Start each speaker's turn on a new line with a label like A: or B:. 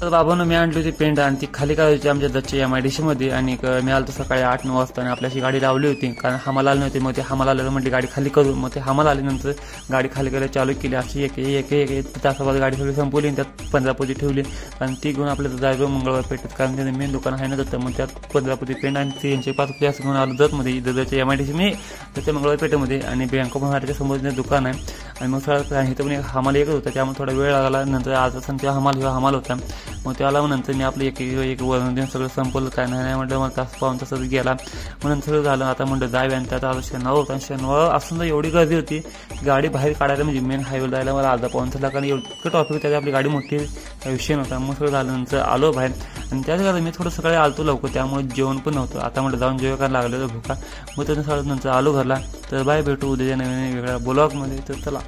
A: तर बाबांना मी आणली होती पेंट आणि ती खाली करायची आमच्या दच्च्या MIDC मध्ये आणि मी आलो सकाळी 8-9 वाजता आणि आपल्याशी गाडी लावली होती कारण हमाला आली नव्हती। मग ते हमाला आल्यावर म्हटली गाडी खाली करू, मग ते हमाला आल्यानंतर गाडी खाली करायला चालू केली। अशी एक तासावर गाडी सगळी संपवली आणि त्यात 15 पोती ठेवली आणि ती घेऊन आपल्या जायचं मंगळवार पेठेत कारण त्याचं मेन दुकान आहे ना तर मग त्यात 15 पोती पेंट आणि 305 रुपये असं घेऊन आलो जतमध्ये दत्तच्या MIDC मी त्याच्या मंगळवार पेठेमध्ये आणि बँक ऑफ महाराष्ट्राच्या समोर दुकान आहे आणि मग सगळं इथं पण एक हमाल एकच होता त्यामुळे थोडा वेळ लागला। नंतर आज तेव्हा हमाल होता मग त्याला नंतर मी आपलं एक वरून देऊन सगळं संपवलं काय नाही म्हटलं मग तास पाहून तसंच गेला। मग नंतर सगळं झालं आता म्हटलं जावे आणि त्यात आज शनिवार होता आणि शनिवार असून एवढी गर्दी होती गाडी बाहेर काढायला म्हणजे मेन हायवेला जायला मला अर्धा पाऊण तास कारण एवढं ट्रॉफिक त्याची आपली गाडी मोठी विषय नव्हता। मग सगळं झालं नंतर आलो बाहेर आणि त्याच घरात मी थोडं सकाळी आलतो लवकर त्यामुळे जेवण पण नव्हतं। आता म्हटलं जाऊन जेवण करायला लागलं भुका मग त्यानं सगळं नंतर आलो घरला। तर बाय भेटू उद्याच्या नवीन वेगळ्या ब्लॉगमध्ये। तर चला।